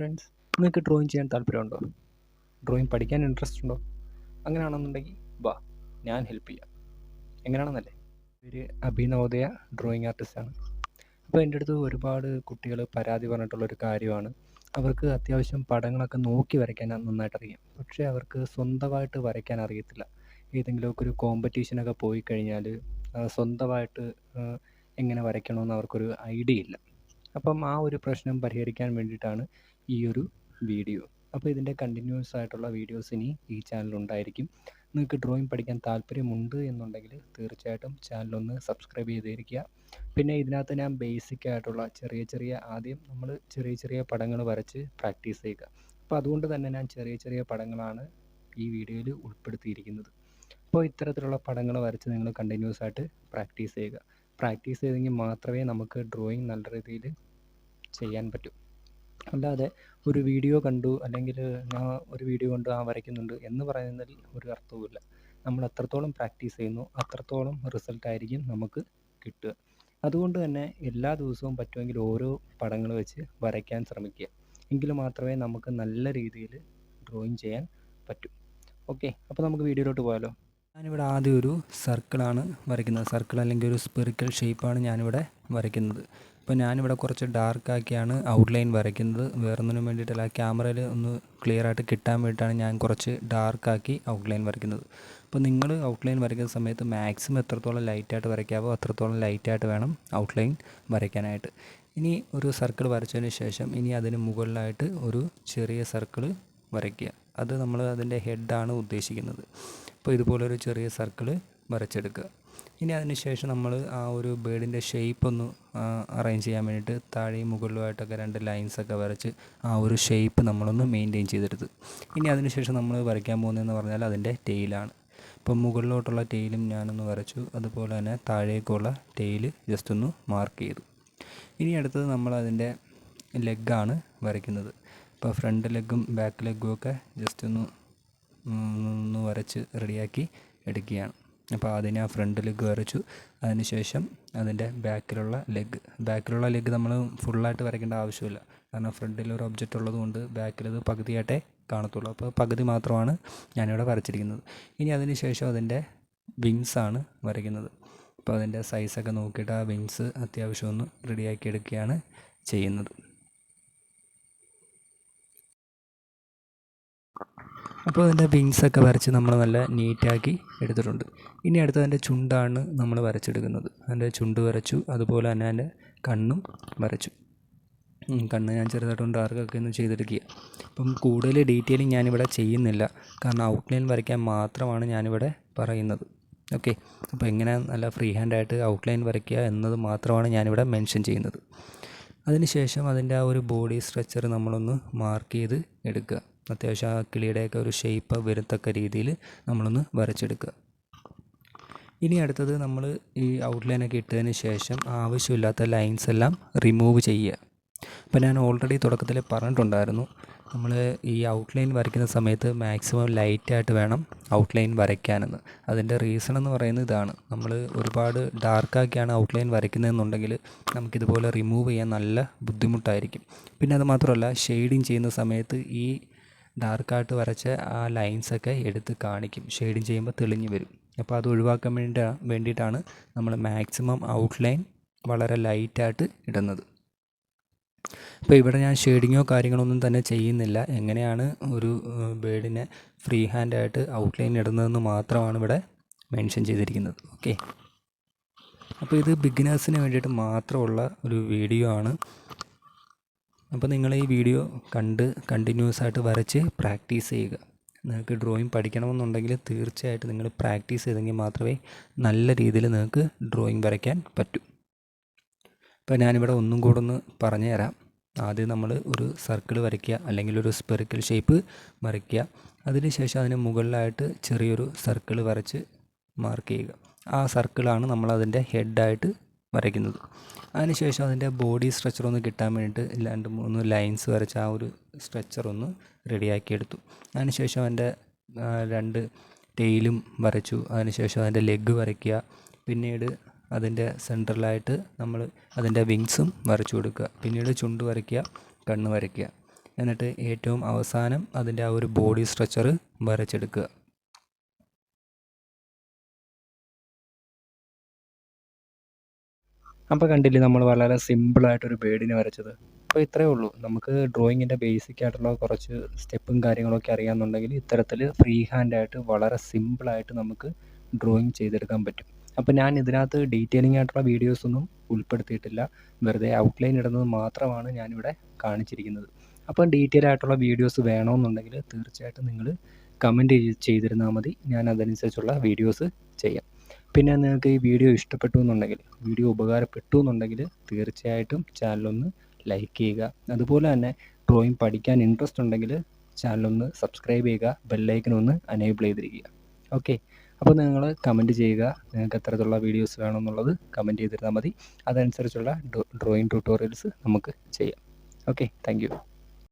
Friends, നിങ്ങൾക്ക് drawing ചെയ്യാൻ താല്പര്യമുണ്ടോ? ഡ്രോയിങ് പഠിക്കാൻ ഇൻട്രസ്റ്റ് ഉണ്ടോ? അങ്ങനെയാണെന്നുണ്ടെങ്കിൽ വാ, ഞാൻ ഹെൽപ്പ് ചെയ്യാം. എങ്ങനെയാണെന്നല്ലേ? ഇവർ അഭിനവോദയ ഡ്രോയിങ് ആർട്ടിസ്റ്റാണ്. അപ്പോൾ എൻ്റെ അടുത്ത് ഒരുപാട് കുട്ടികൾ പരാതി പറഞ്ഞിട്ടുള്ളൊരു കാര്യമാണ്, അവർക്ക് അത്യാവശ്യം പടങ്ങളൊക്കെ നോക്കി വരയ്ക്കാൻ നന്നായിട്ട് അറിയാം, പക്ഷേ അവർക്ക് സ്വന്തമായിട്ട് വരയ്ക്കാൻ അറിയത്തില്ല. ഏതെങ്കിലുമൊക്കെ ഒരു കോമ്പറ്റീഷനൊക്കെ പോയി കഴിഞ്ഞാൽ സ്വന്തമായിട്ട് എങ്ങനെ വരയ്ക്കണമെന്ന് അവർക്കൊരു ഐഡിയ ഇല്ല. അപ്പം ആ ഒരു പ്രശ്നം പരിഹരിക്കാൻ വേണ്ടിയിട്ടാണ് ഈ ഒരു വീഡിയോ. അപ്പോൾ ഇതിൻ്റെ കണ്ടിന്യൂസ് ആയിട്ടുള്ള വീഡിയോസ് ഇനി ഈ ചാനലുണ്ടായിരിക്കും. നിങ്ങൾക്ക് ഡ്രോയിങ് പഠിക്കാൻ താല്പര്യമുണ്ട് എന്നുണ്ടെങ്കിൽ തീർച്ചയായിട്ടും ചാനലൊന്ന് സബ്സ്ക്രൈബ് ചെയ്തിരിക്കുക. പിന്നെ ഇതിനകത്ത് ഞാൻ ബേസിക് ആയിട്ടുള്ള ആദ്യം നമ്മൾ ചെറിയ ചെറിയ പടങ്ങൾ വരച്ച് പ്രാക്ടീസ് ചെയ്യുക. അപ്പോൾ അതുകൊണ്ട് തന്നെ ഞാൻ ചെറിയ ചെറിയ പടങ്ങളാണ് ഈ വീഡിയോയിൽ ഉൾപ്പെടുത്തിയിരിക്കുന്നത്. അപ്പോൾ ഇത്തരത്തിലുള്ള പടങ്ങൾ വരച്ച് നിങ്ങൾ കണ്ടിന്യൂസ് ആയിട്ട് പ്രാക്ടീസ് ചെയ്യുക. പ്രാക്ടീസ് ചെയ്തെങ്കിൽ മാത്രമേ നമുക്ക് ഡ്രോയിങ് നല്ല രീതിയിൽ ചെയ്യാൻ പറ്റൂ. അല്ലാതെ ഒരു വീഡിയോ കണ്ടു, അല്ലെങ്കിൽ ഞാൻ ഒരു വീഡിയോ കണ്ടു വരയ്ക്കുന്നുണ്ട് എന്ന് പറയുന്നതിൽ ഒരു അർത്ഥവുമില്ല. നമ്മൾ എത്രത്തോളം പ്രാക്ടീസ് ചെയ്യുന്നു അത്രത്തോളം റിസൾട്ടായിരിക്കും നമുക്ക് കിട്ടുക. അതുകൊണ്ട് തന്നെ എല്ലാ ദിവസവും പറ്റുമെങ്കിൽ ഓരോ പടങ്ങൾ വെച്ച് വരയ്ക്കാൻ ശ്രമിക്കുക. എങ്കിൽ മാത്രമേ നമുക്ക് നല്ല രീതിയിൽ ഡ്രോയിങ് ചെയ്യാൻ പറ്റൂ. ഓക്കെ, അപ്പോൾ നമുക്ക് വീഡിയോയിലോട്ട് പോയാലോ. ഞാനിവിടെ ആദ്യം ഒരു സർക്കിളാണ് വരയ്ക്കുന്നത്. സർക്കിൾ അല്ലെങ്കിൽ ഒരു സ്പെറിക്കൽ ഷേപ്പാണ് ഞാനിവിടെ വരയ്ക്കുന്നത്. അപ്പോൾ ഞാനിവിടെ കുറച്ച് ഡാർക്കാക്കിയാണ് ഔട്ട്ലൈൻ വരയ്ക്കുന്നത്. വേറൊന്നിനും വേണ്ടിയിട്ടല്ല, ക്യാമറയിൽ ഒന്ന് ക്ലിയർ ആയിട്ട് കിട്ടാൻ വേണ്ടിയിട്ടാണ് ഞാൻ കുറച്ച് ഡാർക്കാക്കി ഔട്ട്ലൈൻ വരയ്ക്കുന്നത്. അപ്പോൾ നിങ്ങൾ ഔട്ട്ലൈൻ വരയ്ക്കുന്ന സമയത്ത് മാക്സിമം എത്രത്തോളം ലൈറ്റായിട്ട് വരയ്ക്കാവോ അത്രത്തോളം ലൈറ്റായിട്ട് വേണം ഔട്ട്ലൈൻ വരയ്ക്കാനായിട്ട്. ഇനി ഒരു സർക്കിൾ വരച്ചതിന് ശേഷം ഇനി അതിന് മുകളിലായിട്ട് ഒരു ചെറിയ സർക്കിൾ വരയ്ക്കുക. അത് നമ്മൾ അതിൻ്റെ ഹെഡാണ് ഉദ്ദേശിക്കുന്നത്. അപ്പോൾ ഇതുപോലൊരു ചെറിയ സർക്കിൾ വരച്ചെടുക്കുക. ഇനി അതിന് ശേഷം നമ്മൾ ആ ഒരു ബേഡിൻ്റെ ഷേപ്പ് ഒന്ന് അറേഞ്ച് ചെയ്യാൻ വേണ്ടിയിട്ട് താഴെയും മുകളിലുമായിട്ടൊക്കെ 2 ലൈൻസൊക്കെ വരച്ച് ആ ഒരു ഷേപ്പ് നമ്മളൊന്ന് മെയിൻറ്റെയിൻ ചെയ്തെടുത്ത്. ഇനി അതിന് ശേഷം നമ്മൾ വരയ്ക്കാൻ പോകുന്നതെന്ന് പറഞ്ഞാൽ അതിൻ്റെ ടെയിലാണ്. ഇപ്പം മുകളിലോട്ടുള്ള ടെയിലും ഞാനൊന്ന് വരച്ചു, അതുപോലെ തന്നെ താഴേക്കുള്ള ടെയിൽ ജസ്റ്റ് ഒന്ന് മാർക്ക് ചെയ്തു. ഇനി അടുത്തത് നമ്മൾ അതിൻ്റെ ലെഗാണ് വരയ്ക്കുന്നത്. ഇപ്പോൾ ഫ്രണ്ട് ലെഗും ബാക്ക് ലെഗും ഒക്കെ ജസ്റ്റ് ഒന്ന് വരച്ച് റെഡിയാക്കി എടുക്കുകയാണ്. അപ്പോൾ അതിന് ആ ഫ്രണ്ട് ലെഗ് വരച്ചു. അതിന് ശേഷം അതിൻ്റെ ബാക്കിലുള്ള ലെഗ് നമ്മൾ ഫുള്ളായിട്ട് വരയ്ക്കേണ്ട ആവശ്യമില്ല. കാരണം ഫ്രണ്ടിൽ ഒരു ഒബ്ജക്റ്റ് ഉള്ളതുകൊണ്ട് ബാക്കിലത് പകുതിയായിട്ടേ കാണത്തുള്ളൂ. അപ്പോൾ പകുതി മാത്രമാണ് ഞാനിവിടെ വരച്ചിരിക്കുന്നത്. ഇനി അതിന് ശേഷം അതിൻ്റെ വിങ്സാണ് വരയ്ക്കുന്നത്. അപ്പോൾ അതിൻ്റെ സൈസൊക്കെ നോക്കിയിട്ട് ആ വിങ്സ് അത്യാവശ്യം ഒന്ന് റെഡിയാക്കി എടുക്കുകയാണ് ചെയ്യുന്നത്. അപ്പോൾ അതിൻ്റെ വിങ്സൊക്കെ വരച്ച് നമ്മൾ നല്ല നീറ്റാക്കി എടുത്തിട്ടുണ്ട്. ഇനി അടുത്തതിൻ്റെ ചുണ്ടാണ് നമ്മൾ വരച്ചെടുക്കുന്നത്. അതിൻ്റെ ചുണ്ട് വരച്ചു, അതുപോലെ തന്നെ അതിൻ്റെ കണ്ണും വരച്ചു. കണ്ണ് ഞാൻ ചെറുതായിട്ടൊന്ന് ഡാർക്കൊക്കെ ഒന്ന് ചെയ്തെടുക്കുക. അപ്പം കൂടുതൽ ഡീറ്റെയിലിംഗ് ഞാനിവിടെ ചെയ്യുന്നില്ല, കാരണം ഔട്ട്ലൈൻ വരയ്ക്കാൻ മാത്രമാണ് ഞാനിവിടെ പറയുന്നത്. ഓക്കെ, അപ്പോൾ എങ്ങനെ നല്ല ഫ്രീ ഹാൻഡായിട്ട് ഔട്ട്ലൈൻ വരയ്ക്കുക എന്നത് മാത്രമാണ് ഞാനിവിടെ മെൻഷൻ ചെയ്യുന്നത്. അതിനുശേഷം അതിൻ്റെ ആ ഒരു ബോഡി സ്ട്രക്ചർ നമ്മളൊന്ന് മാർക്ക് ചെയ്ത് എടുക്കുക. അത്യാവശ്യം ആ കിളിയുടെയൊക്കെ ഒരു ഷേപ്പ് വരത്തക്ക രീതിയിൽ നമ്മളൊന്ന് വരച്ചെടുക്കുക. ഇനി അടുത്തത് നമ്മൾ ഈ ഔട്ട്ലൈനൊക്കെ ഇട്ടതിന് ശേഷം ആവശ്യമില്ലാത്ത ലൈൻസ് എല്ലാം റിമൂവ് ചെയ്യുക. അപ്പോൾ ഞാൻ ഓൾറെഡി തുടക്കത്തിൽ പറഞ്ഞിട്ടുണ്ടായിരുന്നു, നമ്മൾ ഈ ഔട്ട്ലൈൻ വരയ്ക്കുന്ന സമയത്ത് മാക്സിമം ലൈറ്റായിട്ട് വേണം ഔട്ട്ലൈൻ വരയ്ക്കാനെന്ന്. അതിൻ്റെ റീസൺ എന്ന് പറയുന്നത് ഇതാണ്. നമ്മൾ ഒരുപാട് ഡാർക്കാക്കിയാണ് ഔട്ട്ലൈൻ വരയ്ക്കുന്നതെന്നുണ്ടെങ്കിൽ നമുക്കിതുപോലെ റിമൂവ് ചെയ്യാൻ നല്ല ബുദ്ധിമുട്ടായിരിക്കും. പിന്നെ അത് മാത്രമല്ല, ഷെയ്ഡിങ് ചെയ്യുന്ന സമയത്ത് ഈ ഡാർക്കായിട്ട് വരച്ച ആ ലൈൻസൊക്കെ എടുത്ത് കാണിക്കും. ഷെയ്ഡിങ് ചെയ്യുമ്പോൾ തെളിഞ്ഞ് വരും. അപ്പോൾ അത് ഒഴിവാക്കാൻ വേണ്ടിയിട്ടാണ് നമ്മൾ മാക്സിമം ഔട്ട്ലൈൻ വളരെ ലൈറ്റായിട്ട് ഇടുന്നത്. അപ്പോൾ ഇവിടെ ഞാൻ ഷെയ്ഡിങ്ങോ കാര്യങ്ങളൊന്നും തന്നെ ചെയ്യുന്നില്ല. എങ്ങനെയാണ് ഒരു ബേഡിനെ ഫ്രീ ഹാൻഡായിട്ട് ഔട്ട്ലൈൻ ഇടുന്നതെന്ന് മാത്രമാണ് ഇവിടെ മെൻഷൻ ചെയ്തിരിക്കുന്നത്. ഓക്കെ, അപ്പോൾ ഇത് ബിഗിനേഴ്സിന് വേണ്ടിയിട്ട് മാത്രമുള്ള ഒരു വീഡിയോ ആണ്. അപ്പോൾ നിങ്ങൾ ഈ വീഡിയോ കണ്ട് കണ്ടിന്യൂസ് ആയിട്ട് വരച്ച് പ്രാക്ടീസ് ചെയ്യുക. നിങ്ങൾക്ക് ഡ്രോയിങ് പഠിക്കണമെന്നുണ്ടെങ്കിൽ തീർച്ചയായിട്ടും നിങ്ങൾ പ്രാക്ടീസ് ചെയ്തെങ്കിൽ മാത്രമേ നല്ല രീതിയിൽ നിങ്ങൾക്ക് ഡ്രോയിങ് വരയ്ക്കാൻ പറ്റൂ. ഇപ്പോൾ ഞാനിവിടെ ഒന്നും കൂടെ ഒന്ന് പറഞ്ഞു തരാം. ആദ്യം നമ്മൾ ഒരു സർക്കിൾ വരയ്ക്കുക, അല്ലെങ്കിൽ ഒരു സ്പെറിക്കൽ ഷേപ്പ് വരയ്ക്കുക. അതിനുശേഷം അതിന് മുകളിലായിട്ട് ചെറിയൊരു സർക്കിൾ വരച്ച് മാർക്ക് ചെയ്യുക. ആ സർക്കിളാണ് നമ്മളതിൻ്റെ ഹെഡായിട്ട് വരയ്ക്കുന്നത്. അതിനുശേഷം അതിൻ്റെ ബോഡി സ്ട്രക്ചർ ഒന്ന് കിട്ടാൻ വേണ്ടിയിട്ട് 2-3 ലൈൻസ് വരച്ച് ആ ഒരു സ്ട്രക്ചർ ഒന്ന് റെഡിയാക്കി എടുത്തു. അതിനുശേഷം അതിൻ്റെ 2 ടെയിലും വരച്ചു. അതിനുശേഷം അതിൻ്റെ ലെഗ് വരയ്ക്കുക. പിന്നീട് അതിൻ്റെ സെൻറ്ററിലായിട്ട് നമ്മൾ അതിൻ്റെ വിങ്സും വരച്ചു കൊടുക്കുക. പിന്നീട് ചുണ്ട് വരയ്ക്കുക, കണ്ണ് വരയ്ക്കുക. എന്നിട്ട് ഏറ്റവും അവസാനം അതിൻ്റെ ആ ഒരു ബോഡി സ്ട്രക്ചർ വരച്ചെടുക്കുക. അപ്പോൾ കണ്ടില്ലേ നമ്മൾ വളരെ സിമ്പിളായിട്ടൊരു ബേഡിനെ വരച്ചത്. അപ്പോൾ ഇത്രയേ ഉള്ളൂ. നമുക്ക് ഡ്രോയിങ്ങിൻ്റെ ബേസിക് ആയിട്ടുള്ള കുറച്ച് സ്റ്റെപ്പും കാര്യങ്ങളൊക്കെ അറിയാമെന്നുണ്ടെങ്കിൽ ഇത്തരത്തിൽ ഫ്രീ ഹാൻഡായിട്ട് വളരെ സിമ്പിളായിട്ട് നമുക്ക് ഡ്രോയിങ് ചെയ്തെടുക്കാൻ പറ്റും. അപ്പോൾ ഞാൻ ഇതിനകത്ത് ഡീറ്റെയിലിംഗ് ആയിട്ടുള്ള വീഡിയോസൊന്നും ഉൾപ്പെടുത്തിയിട്ടില്ല. വെറുതെ ഔട്ട്ലൈൻ ഇടുന്നത് മാത്രമാണ് ഞാനിവിടെ കാണിച്ചിരിക്കുന്നത്. അപ്പം ഡീറ്റെയിൽ ആയിട്ടുള്ള വീഡിയോസ് വേണമെന്നുണ്ടെങ്കിൽ തീർച്ചയായിട്ടും നിങ്ങൾ കമൻറ്റ് ചെയ്തിരുന്നാൽ മതി. ഞാൻ അതനുസരിച്ചുള്ള വീഡിയോസ് ചെയ്യാം. പിന്നെ നിങ്ങൾക്ക് ഈ വീഡിയോ ഇഷ്ടപ്പെട്ടു എന്നുണ്ടെങ്കിൽ, വീഡിയോ ഉപകാരപ്പെട്ടു എന്നുണ്ടെങ്കിൽ തീർച്ചയായിട്ടും ചാനലൊന്ന് ലൈക്ക് ചെയ്യുക. അതുപോലെ തന്നെ ഡ്രോയിങ് പഠിക്കാൻ ഇൻട്രസ്റ്റ് ഉണ്ടെങ്കിൽ ചാനലൊന്ന് സബ്സ്ക്രൈബ് ചെയ്യുക, ബെല്ലൈക്കൺ ഒന്ന് അനേബിൾ ചെയ്തിരിക്കുക. ഓക്കെ, അപ്പോൾ നിങ്ങൾ കമൻറ്റ് ചെയ്യുക നിങ്ങൾക്ക് എത്തരത്തിലുള്ള വീഡിയോസ് വേണമെന്നുള്ളത് കമൻറ്റ് ചെയ്തിരുന്നാൽ മതി. അതനുസരിച്ചുള്ള ഡ്രോയിങ് ട്യൂട്ടോറിയൽസ് നമുക്ക് ചെയ്യാം. Okay, thank you.